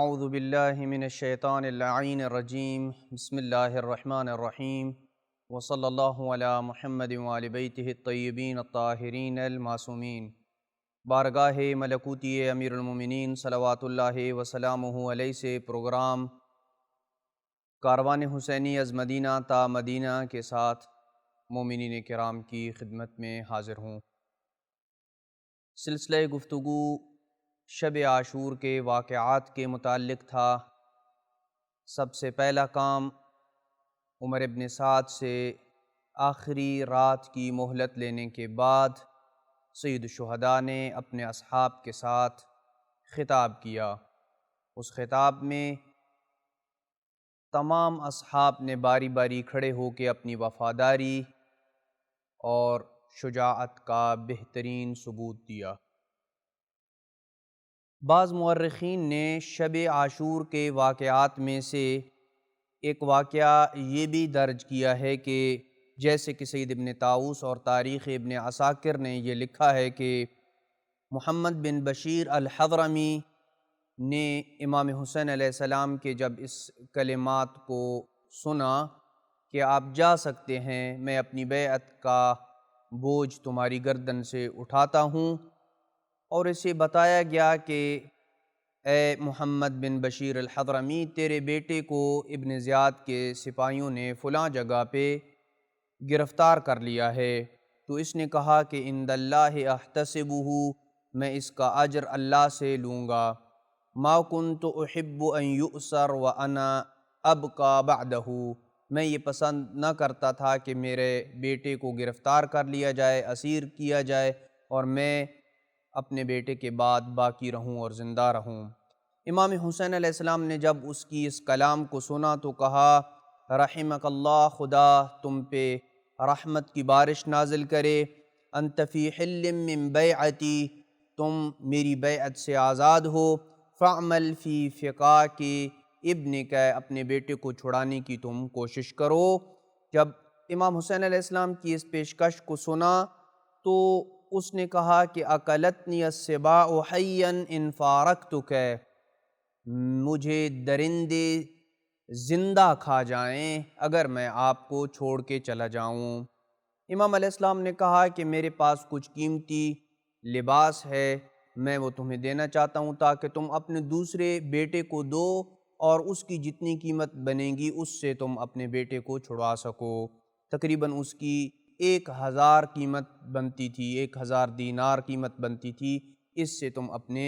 اعوذ باللہ من الشیطان اللعین الرجیم بسم اللہ الرحمن الرحیم وصلی اللہ علی محمد وآل بیتہ الطیبین الطاہرین المعصومین۔ بارگاہ ملکوتی امیر المومنین صلوات اللہ وسلامہ علیہ سے پروگرام کاروان حسینی از مدینہ تا مدینہ کے ساتھ مومنین کرام کی خدمت میں حاضر ہوں۔ سلسلہ گفتگو شب عاشور کے واقعات کے متعلق تھا۔ سب سے پہلا کام عمر ابن سعد سے آخری رات کی مہلت لینے کے بعد سید الشہداء نے اپنے اصحاب کے ساتھ خطاب کیا۔ اس خطاب میں تمام اصحاب نے باری باری کھڑے ہو کے اپنی وفاداری اور شجاعت کا بہترین ثبوت دیا۔ بعض مورخین نے شب عاشور کے واقعات میں سے ایک واقعہ یہ بھی درج کیا ہے کہ جیسے کہ سید ابن طاؤس اور تاریخ ابن عساکر نے یہ لکھا ہے کہ محمد بن بشیر الحضرمی نے امام حسین علیہ السلام کے جب اس کلمات کو سنا کہ آپ جا سکتے ہیں، میں اپنی بیعت کا بوجھ تمہاری گردن سے اٹھاتا ہوں، اور اسے بتایا گیا کہ اے محمد بن بشیر الحضرمی، تیرے بیٹے کو ابن زیاد کے سپاہیوں نے فلاں جگہ پہ گرفتار کر لیا ہے۔ تو اس نے کہا کہ عند اللہ احتسبہ، میں اس کا اجر اللہ سے لوں گا۔ ما کنت احب ان یؤسر وانا ابقى بعدہ، میں یہ پسند نہ کرتا تھا کہ میرے بیٹے کو گرفتار کر لیا جائے، اسیر کیا جائے، اور میں اپنے بیٹے کے بعد باقی رہوں اور زندہ رہوں۔ امام حسین علیہ السلام نے جب اس کی اس کلام کو سنا تو کہا رحمک اللہ، خدا تم پہ رحمت کی بارش نازل کرے، انت فی حل من بیعتی، تم میری بیعت سے آزاد ہو، فعمل فی فقاک ابنک، اپنے بیٹے کو چھڑانے کی تم کوشش کرو۔ جب امام حسین علیہ السلام کی اس پیشکش کو سنا تو اس نے کہا کہ اکلتنی السباع حیا ان فارقتک، مجھے درندے زندہ کھا جائیں اگر میں آپ کو چھوڑ کے چلا جاؤں۔ امام علیہ السلام نے کہا کہ میرے پاس کچھ قیمتی لباس ہے، میں وہ تمہیں دینا چاہتا ہوں تاکہ تم اپنے دوسرے بیٹے کو دو، اور اس کی جتنی قیمت بنے گی اس سے تم اپنے بیٹے کو چھڑوا سکو۔ تقریباً اس کی 1000 قیمت بنتی تھی، 1000 دینار قیمت بنتی تھی، اس سے تم اپنے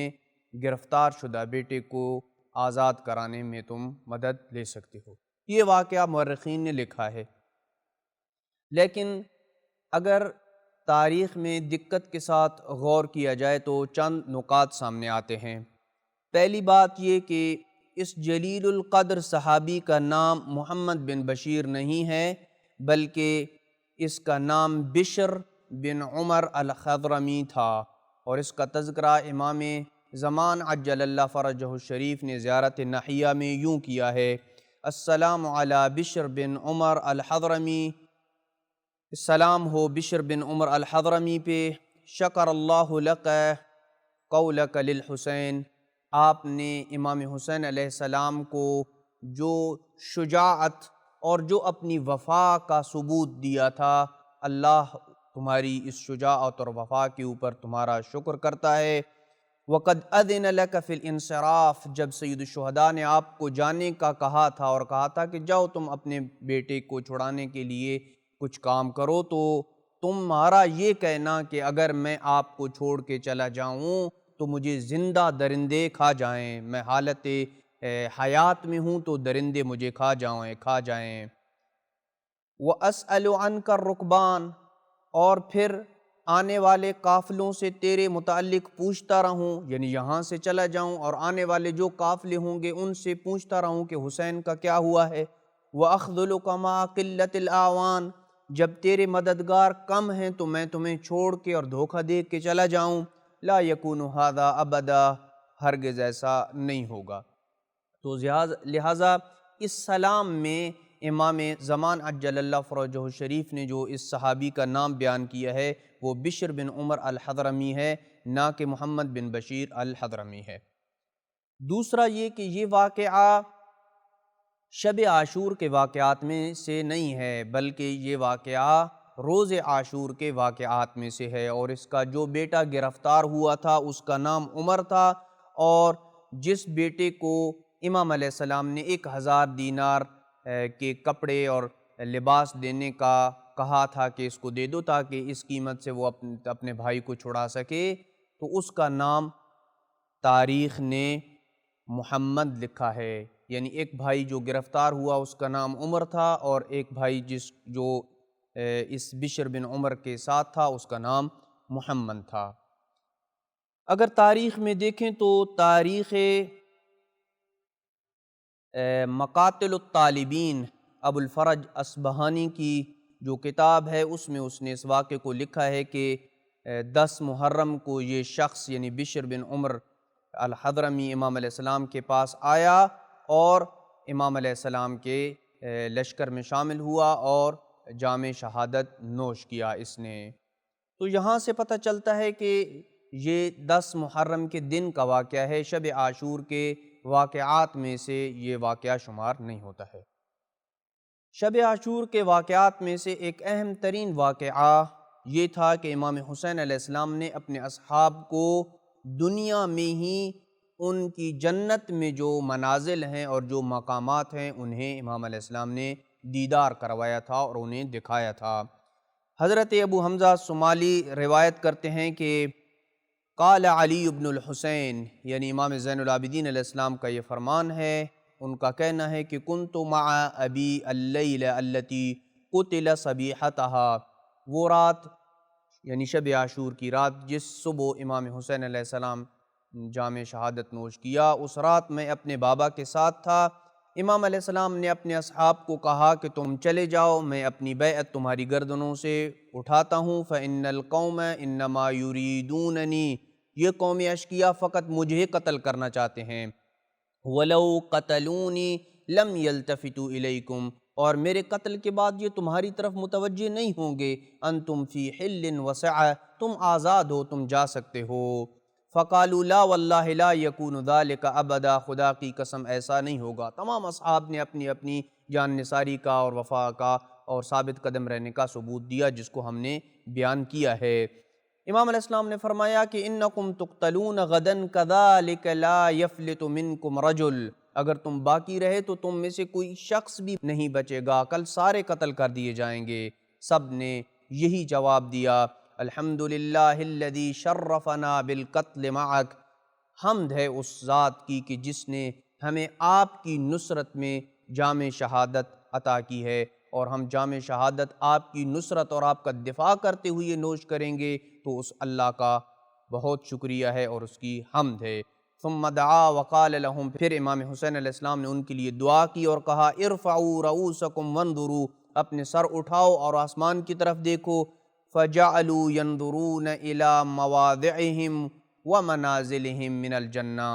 گرفتار شدہ بیٹے کو آزاد کرانے میں تم مدد لے سکتے ہو۔ یہ واقعہ مورخین نے لکھا ہے، لیکن اگر تاریخ میں دقت کے ساتھ غور کیا جائے تو چند نکات سامنے آتے ہیں۔ پہلی بات یہ کہ اس جلیل القدر صحابی کا نام محمد بن بشیر نہیں ہے، بلکہ اس کا نام بشر بن عمر الحضرمی تھا، اور اس کا تذکرہ امام زمان عجل اللہ فرجہ الشریف نے زیارت نحیہ میں یوں کیا ہے، السلام علی بشر بن عمر الحضرمی، السلام ہو بشر بن عمر الحضرمی پہ، شکر اللہ لک قولک للحسین، آپ نے امام حسین علیہ السلام کو جو شجاعت اور جو اپنی وفا کا ثبوت دیا تھا، اللہ تمہاری اس شجاعت اور وفا کے اوپر تمہارا شکر کرتا ہے۔ وَقَدْ أَذِنَ لَكَ فِي الْإِنصِرَافِ، جب سید الشہداء نے آپ کو جانے کا کہا تھا اور کہا تھا کہ جاؤ تم اپنے بیٹے کو چھڑانے کے لیے کچھ کام کرو، تو تمہارا یہ کہنا کہ اگر میں آپ کو چھوڑ کے چلا جاؤں تو مجھے زندہ درندے کھا جائیں، میں حالت حیات میں ہوں تو درندے مجھے کھا جائیں۔ وَأَسْأَلُ عَنْكَ الرُّكْبَانَ، اور پھر آنے والے قافلوں سے تیرے متعلق پوچھتا رہوں، یعنی یہاں سے چلا جاؤں اور آنے والے جو قافلے ہوں گے ان سے پوچھتا رہوں کہ حسین کا کیا ہوا ہے۔ وَأَخْذُلُكَ مَعَ قِلَّةِ الْأَعْوَانِ، جب تیرے مددگار کم ہیں تو میں تمہیں چھوڑ کے اور دھوکہ دے کے چلا جاؤں۔ لا یکون ھذا ابدا، ہرگز ایسا نہیں ہوگا۔ تو لہٰذا اس سلام میں امام زمان عجل اللہ فرجہ الشریف نے جو اس صحابی کا نام بیان کیا ہے وہ بشر بن عمر الحضرمی ہے، نہ کہ محمد بن بشیر الحضرمی ہے۔ دوسرا یہ کہ یہ واقعہ شب عاشور کے واقعات میں سے نہیں ہے، بلکہ یہ واقعہ روز عاشور کے واقعات میں سے ہے، اور اس کا جو بیٹا گرفتار ہوا تھا اس کا نام عمر تھا، اور جس بیٹے کو امام علیہ السلام نے 1000 دینار کے کپڑے اور لباس دینے کا کہا تھا کہ اس کو دے دو تاکہ اس قیمت سے وہ اپنے بھائی کو چھڑا سکے، تو اس کا نام تاریخ نے محمد لکھا ہے۔ یعنی ایک بھائی جو گرفتار ہوا اس کا نام عمر تھا، اور ایک بھائی جو اس بشر بن عمر کے ساتھ تھا اس کا نام محمد تھا۔ اگر تاریخ میں دیکھیں تو تاریخ مقاتل الطالبین ابو الفرج اصبہانی کی جو کتاب ہے اس میں اس نے اس واقعے کو لکھا ہے کہ 10 محرم کو یہ شخص یعنی بشر بن عمر الحضرمی امام علیہ السلام کے پاس آیا اور امام علیہ السلام کے لشکر میں شامل ہوا اور جام شہادت نوش کیا اس نے۔ تو یہاں سے پتہ چلتا ہے کہ یہ 10 محرم کے دن کا واقعہ ہے، شب عاشور کے واقعات میں سے یہ واقعہ شمار نہیں ہوتا ہے۔ شب عاشور کے واقعات میں سے ایک اہم ترین واقعہ یہ تھا کہ امام حسین علیہ السلام نے اپنے اصحاب کو دنیا میں ہی ان کی جنت میں جو منازل ہیں اور جو مقامات ہیں انہیں امام علیہ السلام نے دیدار کروایا تھا اور انہیں دکھایا تھا۔ حضرت ابو حمزہ صومالی روایت کرتے ہیں کہ قال علی بن الحسین، یعنی امام زین العابدین علیہ السلام کا یہ فرمان ہے، ان کا کہنا ہے کہ کنت مع ابی اللیل التی قتل صبیحتها، وہ رات یعنی شب عاشور کی رات جس صبح امام حسین علیہ السلام جام شہادت نوش کیا، اس رات میں اپنے بابا کے ساتھ تھا۔ امام علیہ السلام نے اپنے اصحاب کو کہا کہ تم چلے جاؤ، میں اپنی بیعت تمہاری گردنوں سے اٹھاتا ہوں، فإن القوم انما یریدوننی، یہ قوم اشقیاء فقط مجھے قتل کرنا چاہتے ہیں، ولو قتلونی لم یلتفتوا الیکم، اور میرے قتل کے بعد یہ تمہاری طرف متوجہ نہیں ہوں گے، انتم فی حل وسعہ، تم آزاد ہو، تم جا سکتے ہو۔ فقالوا لا واللہ لا یکون ذالک ابدا، خدا کی قسم ایسا نہیں ہوگا۔ تمام اصحاب نے اپنی اپنی جان نثاری کا اور وفا کا اور ثابت قدم رہنے کا ثبوت دیا جس کو ہم نے بیان کیا ہے۔ امام علیہ السلام نے فرمایا کہ انکم تقتلون غدا کذالک لا یفلت منکم رجل، اگر تم باقی رہے تو تم میں سے کوئی شخص بھی نہیں بچے گا، کل سارے قتل کر دیے جائیں گے۔ سب نے یہی جواب دیا، الحمدللہ الذی شرفنا بالقتل معک، حمد ہے اس ذات کی کہ جس نے ہمیں آپ کی نصرت میں جام شہادت عطا کی ہے، اور ہم جام شہادت آپ کی نصرت اور آپ کا دفاع کرتے ہوئے نوش کریں گے تو اس اللہ کا بہت شکریہ ہے اور اس کی حمد ہے۔ ثم دعا وقال لهم، پھر امام حسین علیہ السلام نے ان کے لیے دعا کی اور کہا ارفعوا رؤوسکم وانظروا، اپنے سر اٹھاؤ اور آسمان کی طرف دیکھو، فجعلوا ينظرون الى مواضعهم ومنازلهم من الجنہ،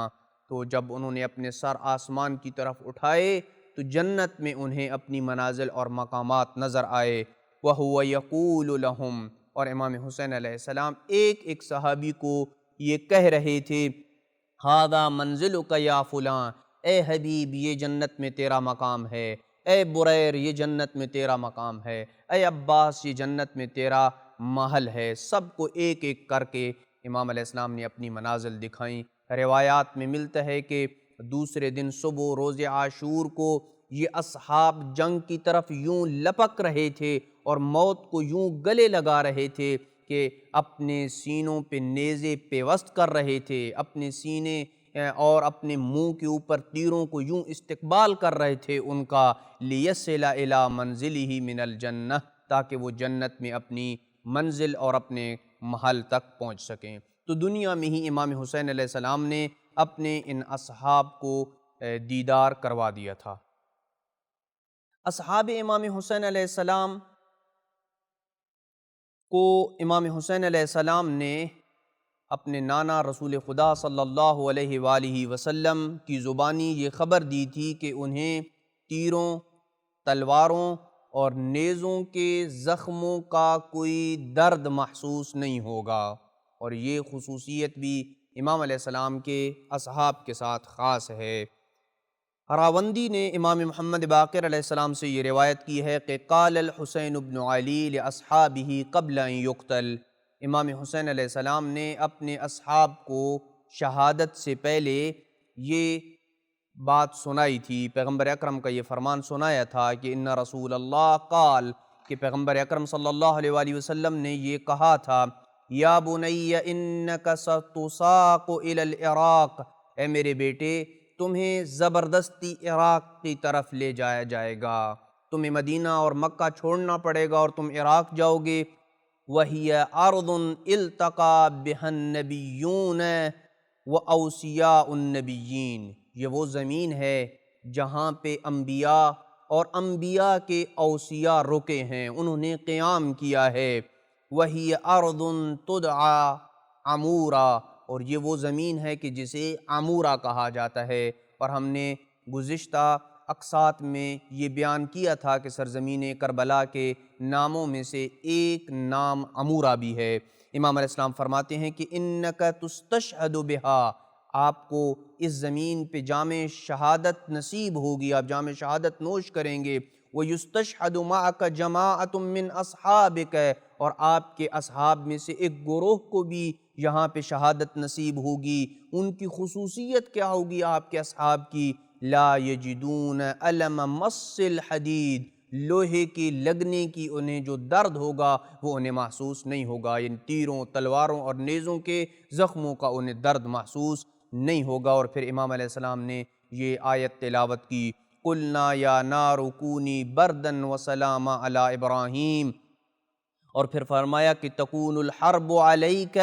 تو جب انہوں نے اپنے سر آسمان کی طرف اٹھائے تو جنت میں انہیں اپنی منازل اور مقامات نظر آئے۔ وَهُوَ يَقُولُ لَهُمْ، اور امام حسین علیہ السلام ایک ایک صحابی کو یہ کہہ رہے تھے، هَذَا مَنزِلُكَ يَا فُلَان، اے حبیب یہ جنت میں تیرا مقام ہے، اے بریر یہ جنت میں تیرا مقام ہے، اے عباس یہ جنت میں تیرا محل ہے۔ سب کو ایک ایک کر کے امام علیہ السلام نے اپنی منازل دکھائیں۔ روایات میں ملتا ہے کہ دوسرے دن صبح روز عاشور کو یہ اصحاب جنگ کی طرف یوں لپک رہے تھے اور موت کو یوں گلے لگا رہے تھے کہ اپنے سینوں پہ نیزے پیوست کر رہے تھے، اپنے سینے اور اپنے منہ کے اوپر تیروں کو یوں استقبال کر رہے تھے ان کا، لیصل الی منزلہ من الجنہ، تاکہ وہ جنت میں اپنی منزل اور اپنے محل تک پہنچ سکیں۔ تو دنیا میں ہی امام حسین علیہ السلام نے اپنے ان اصحاب کو دیدار کروا دیا تھا۔ اصحاب امام حسین علیہ السلام کو امام حسین علیہ السلام نے اپنے نانا رسول خدا صلی اللہ علیہ وآلہ وسلم کی زبانی یہ خبر دی تھی کہ انہیں تیروں، تلواروں اور نیزوں کے زخموں کا کوئی درد محسوس نہیں ہوگا، اور یہ خصوصیت بھی امام علیہ السلام کے اصحاب کے ساتھ خاص ہے۔ راوندی نے امام محمد باقر علیہ السلام سے یہ روایت کی ہے کہ قال الحسین بن علی لاصحابہ قبل ان یقتل، امام حسین علیہ السلام نے اپنے اصحاب کو شہادت سے پہلے یہ بات سنائی تھی، پیغمبر اکرم کا یہ فرمان سنایا تھا کہ ان رسول اللہ قال، کہ پیغمبر اکرم صلی اللہ علیہ وآلہ وسلم نے یہ کہا تھا، یا بنی انک ستساق الی العراق، اے میرے بیٹے تمہیں زبردستی عراق کی طرف لے جایا جائے گا، تمہیں مدینہ اور مکہ چھوڑنا پڑے گا اور تم عراق جاؤ گے۔ وَهِيَ أَرْضٌ الْتَقَى بِهَا النَّبِيُّونَ وَأَوْصِيَاءُ النَّبِيِّينَ، یہ وہ زمین ہے جہاں پہ انبیاء اور انبیاء کے اوصیاء رکے ہیں، انہوں نے قیام کیا ہے۔ وَهِيَ أَرْضٌ تُدْعَى عَمُورًا، اور یہ وہ زمین ہے کہ جسے عمورہ کہا جاتا ہے، اور ہم نے گزشتہ اقساط میں یہ بیان کیا تھا کہ سرزمین کربلا کے ناموں میں سے ایک نام عمورہ بھی ہے۔ امام علیہ السلام فرماتے ہیں کہ انک تستشہد بہا، آپ کو اس زمین پہ جام شہادت نصیب ہوگی، آپ جام شہادت نوش کریں گے۔ وَيُسْتَشْهَدُ مَعَكَ جَمَاعَةٌ مِّنْ أَصْحَابِكَ، اور آپ کے اصحاب میں سے ایک گروہ کو بھی یہاں پہ شہادت نصیب ہوگی۔ ان کی خصوصیت کیا ہوگی آپ کے اصحاب کی؟ لا یجدون الم مس الحدید، لوہے کی لگنے کی انہیں جو درد ہوگا وہ انہیں محسوس نہیں ہوگا، ان تیروں تلواروں اور نیزوں کے زخموں کا انہیں درد محسوس نہیں ہوگا۔ اور پھر امام علیہ السلام نے یہ آیت تلاوت کی، قُلْنَا يَا نَارُ كُونِي بَرْدًا وَسَلَامًا عَلَىٰ إِبْرَاهِيمَ، اور پھر فرمایا کہ تَكُونُ الْحَرْبُ عَلَيْكَ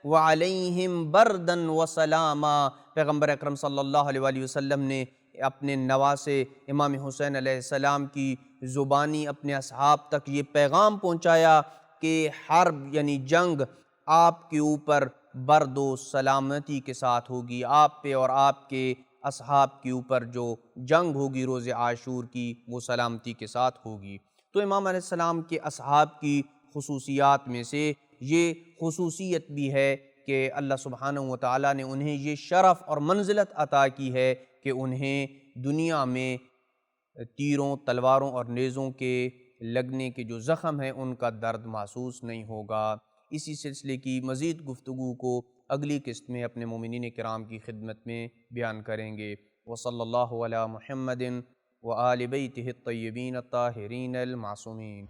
وَعَلَيْهِمْ بَرْدًا وَسَلَامًا، پیغمبر اکرم صلی اللہ علیہ وآلہ وسلم نے اپنے نواسے امام حسین علیہ السلام کی زبانی اپنے اصحاب تک یہ پیغام پہنچایا کہ حرب یعنی جنگ آپ کے اوپر برد و سلامتی کے ساتھ ہوگی، آپ پہ اور آپ کے اصحاب کے اوپر جو جنگ ہوگی روز عاشور کی وہ سلامتی کے ساتھ ہوگی۔ تو امام علیہ السلام کے اصحاب کی خصوصیات میں سے یہ خصوصیت بھی ہے کہ اللہ سبحانہ وتعالیٰ نے انہیں یہ شرف اور منزلت عطا کی ہے کہ انہیں دنیا میں تیروں تلواروں اور نیزوں کے لگنے کے جو زخم ہیں ان کا درد محسوس نہیں ہوگا۔ اسی سلسلے کی مزید گفتگو کو اگلی قسط میں اپنے مومنین کرام کی خدمت میں بیان کریں گے۔ وصلی اللہ علی محمد وآل بیتہ الطیبین الطاہرین المعصومین۔